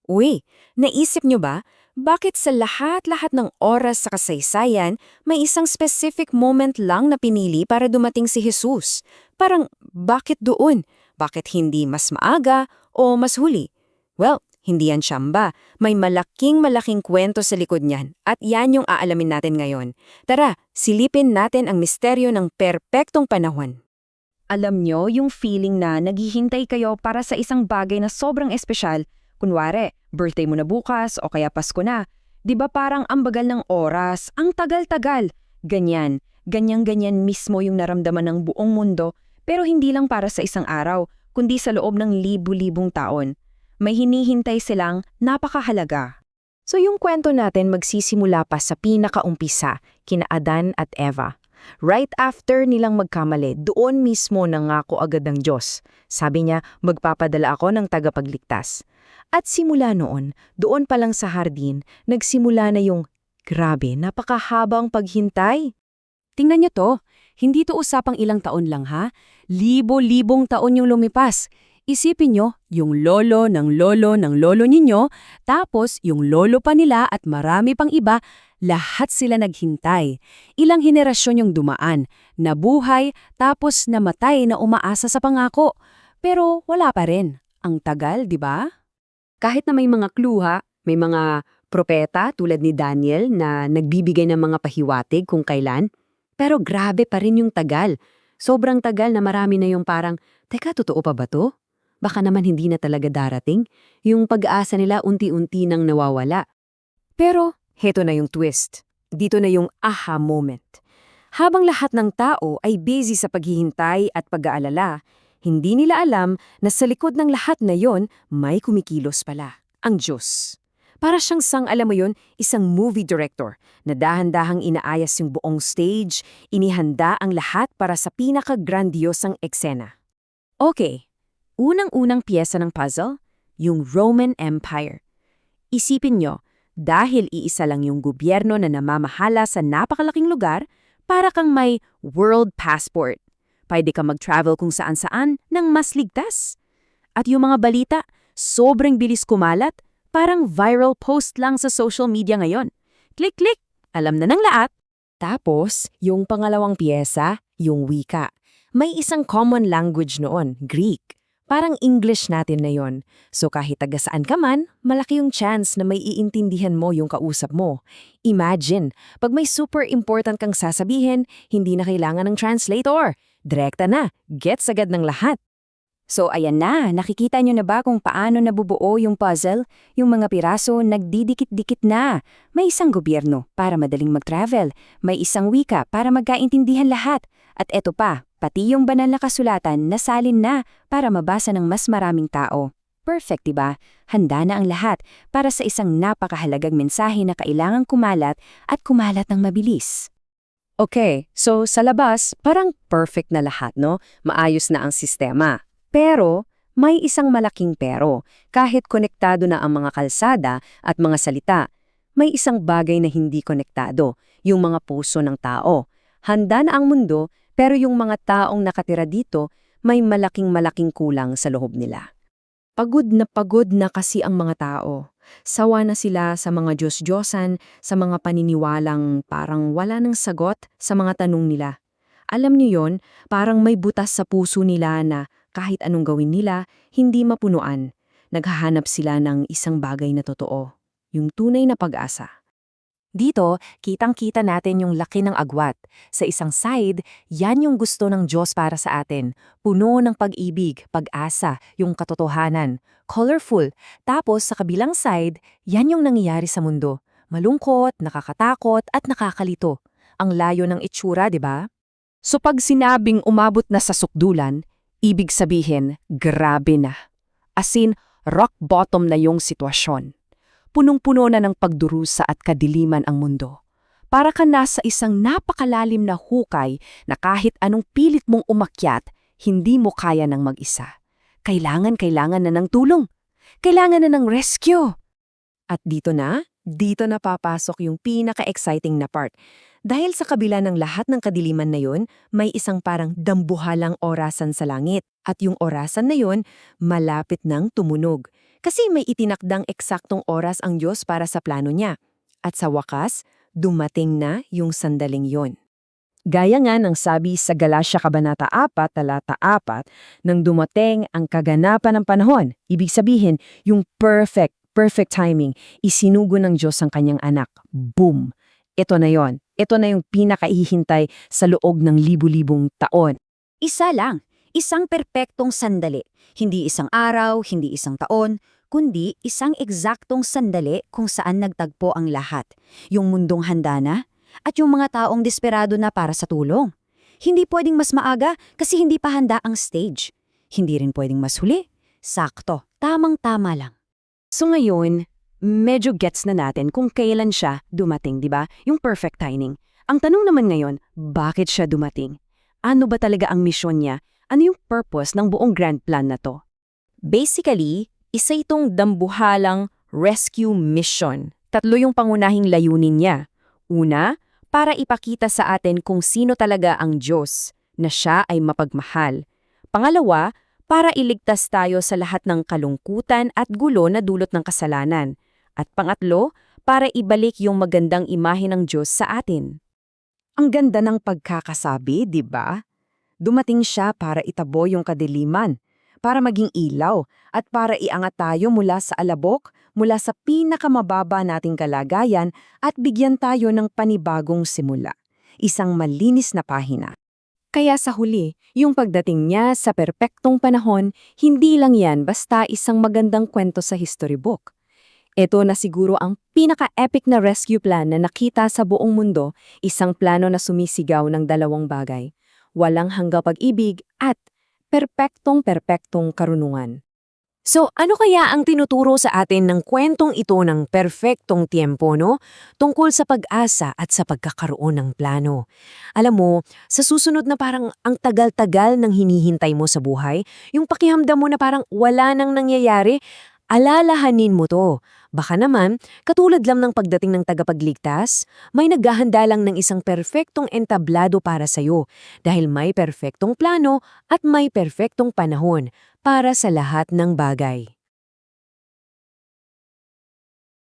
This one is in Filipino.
Uy, naisip nyo ba, bakit sa lahat-lahat ng oras sa kasaysayan, may isang specific moment lang na pinili para dumating si Jesus? Parang, bakit doon? Bakit hindi mas maaga o mas huli? Well, hindi yan siyamba. May malaking kwento sa likod niyan at yan yung aalamin natin ngayon. Tara, silipin natin ang misteryo ng perpektong panahon. Alam nyo yung feeling na naghihintay kayo para sa isang bagay na sobrang espesyal, kunwari, birthday mo na bukas o kaya Pasko na. 'Di ba parang ang bagal ng oras, ang tagal-tagal. Ganyan mismo yung naramdaman ng buong mundo, pero hindi lang para sa isang araw, kundi sa loob ng libu-libong taon. May hinihintay silang napakahalaga. So yung kwento natin magsisimula pa sa pinakaumpisa, kina Adan at Eva. Right after nilang magkamali, doon mismo nangako agad ng Diyos. Sabi niya, magpapadala ako ng tagapagligtas. At simula noon, doon pa lang sa hardin, nagsimula na yung, grabe, napakahabang paghintay. Tingnan niyo to, hindi to usapang ilang taon lang ha, libo-libong taon yung lumipas. Isipin nyo, yung lolo ng lolo ng lolo ninyo, tapos yung lolo pa nila at marami pang iba, lahat sila naghintay. Ilang henerasyon yung dumaan, nabuhay, tapos namatay na umaasa sa pangako. Pero wala pa rin. Ang tagal, di ba? Kahit na may mga kluha, may mga propeta tulad ni Daniel na nagbibigay ng mga pahiwatig kung kailan, pero grabe pa rin yung tagal. Sobrang tagal na marami na yung parang, teka, totoo pa ba to? Baka naman hindi na talaga darating. Yung pag-asa nila unti-unti nang nawawala. Pero, heto na yung twist. Dito na yung aha moment. Habang lahat ng tao ay busy sa paghihintay at pag-aalala, hindi nila alam na sa likod ng lahat na yon may kumikilos pala, ang Diyos. Para siyang alam mo yon, isang movie director na dahan-dahang inaayas yung buong stage, inihanda ang lahat para sa pinaka-grandiosang eksena. Okay. Unang-unang piyesa ng puzzle, yung Roman Empire. Isipin nyo, dahil iisa lang yung gobyerno na namamahala sa napakalaking lugar, para kang may world passport. Pwede ka mag-travel kung saan-saan nang mas ligtas. At yung mga balita, sobrang bilis kumalat, parang viral post lang sa social media ngayon. Click-click, alam na ng lahat. Tapos, yung pangalawang piyesa, yung wika. May isang common language noon, Greek. Parang English natin na yon. So kahit taga saan ka man, malaki yung chance na may iintindihan mo yung kausap mo. Imagine, pag may super important kang sasabihin, hindi na kailangan ng translator. Direkta na, gets agad ng lahat. So ayan na, nakikita nyo na ba kung paano nabubuo yung puzzle? Yung mga piraso nagdidikit-dikit na. May isang gobyerno para madaling mag-travel. May isang wika para magkaintindihan lahat. At eto pa, pati yung banal na kasulatan nasalin na para mabasa ng mas maraming tao. Perfect, diba? Handa na ang lahat para sa isang napakahalagang mensahe na kailangang kumalat at kumalat ng mabilis. Okay, so sa labas, parang perfect na lahat, no? Maayos na ang sistema. Pero, may isang malaking pero. Kahit konektado na ang mga kalsada at mga salita, may isang bagay na hindi konektado, yung mga puso ng tao. Handa na ang mundo, pero yung mga taong nakatira dito, may malaking kulang sa loob nila. Pagod na kasi ang mga tao. Sawa na sila sa mga Diyos-Diyosan, sa mga paniniwalang parang wala nang sagot sa mga tanong nila. Alam niyo yon, parang may butas sa puso nila na kahit anong gawin nila, hindi mapunuan. Naghahanap sila ng isang bagay na totoo, yung tunay na pag-asa. Dito, kitang-kita natin yung laki ng agwat. Sa isang side, yan yung gusto ng Diyos para sa atin. Puno ng pag-ibig, pag-asa, yung katotohanan. Colorful. Tapos sa kabilang side, yan yung nangyayari sa mundo. Malungkot, nakakatakot, at nakakalito. Ang layo ng itsura, di ba? So pag sinabing umabot na sa sukdulan, ibig sabihin, grabe na. As in, rock bottom na yung sitwasyon. Punong-puno na ng pagdurusa at kadiliman ang mundo. Para ka nasa isang napakalalim na hukay na kahit anong pilit mong umakyat, hindi mo kaya ng mag-isa. Kailangan na ng tulong. Kailangan na ng rescue. At dito na papasok yung pinaka-exciting na part. Dahil sa kabila ng lahat ng kadiliman na yun, may isang parang dambuhalang orasan sa langit. At yung orasan na yun, malapit nang tumunog. Kasi may itinakdang eksaktong oras ang Diyos para sa plano niya. At sa wakas, dumating na yung sandaling yon. Gaya nga ng sabi sa Galatia Kabanata 4, talata 4, nang dumating ang kaganapan ng panahon, ibig sabihin, yung perfect timing, isinugo ng Diyos ang kanyang anak. Boom! Ito na yon. Ito na yung pinakaihintay sa loob ng libu-libong taon. Isa lang, isang perpektong sandali. Hindi isang araw, hindi isang taon, kundi isang eksaktong sandali kung saan nagtagpo ang lahat. Yung mundong handa na, at yung mga taong desperado na para sa tulong. Hindi pwedeng mas maaga kasi hindi pa handa ang stage. Hindi rin pwedeng mas huli. Sakto, tamang-tama lang. So ngayon, medyo gets na natin kung kailan siya dumating, di ba? Yung perfect timing. Ang tanong naman ngayon, bakit siya dumating? Ano ba talaga ang misyon niya? Ano yung purpose ng buong grand plan na to? Basically, isa itong dambuhalang rescue mission. 3 yung pangunahing layunin niya. Una, para ipakita sa atin kung sino talaga ang Diyos, na siya ay mapagmahal. Pangalawa, para iligtas tayo sa lahat ng kalungkutan at gulo na dulot ng kasalanan. At pangatlo, para ibalik yung magandang imahe ng Diyos sa atin. Ang ganda ng pagkakasabi, di ba? Dumating siya para itabo yung kadiliman, para maging ilaw, at para iangat tayo mula sa alabok, mula sa pinakamababa nating kalagayan at bigyan tayo ng panibagong simula. Isang malinis na pahina. Kaya sa huli, yung pagdating niya sa perpektong panahon, hindi lang yan basta isang magandang kwento sa history book. Ito na siguro ang pinaka-epic na rescue plan na nakita sa buong mundo, isang plano na sumisigaw ng 2 bagay. Walang hanggang pag-ibig at perpektong karunungan. So, ano kaya ang tinuturo sa atin ng kwentong ito ng perpektong tiempo, no? Tungkol sa pag-asa at sa pagkakaroon ng plano. Alam mo, sa susunod na parang ang tagal-tagal ng hinihintay mo sa buhay, yung pakiramdam mo na parang wala nang nangyayari, alalahanin mo to. Baka naman, katulad lang ng pagdating ng tagapagligtas, may naghahanda lang ng isang perpektong entablado para sa'yo dahil may perpektong plano at may perpektong panahon para sa lahat ng bagay.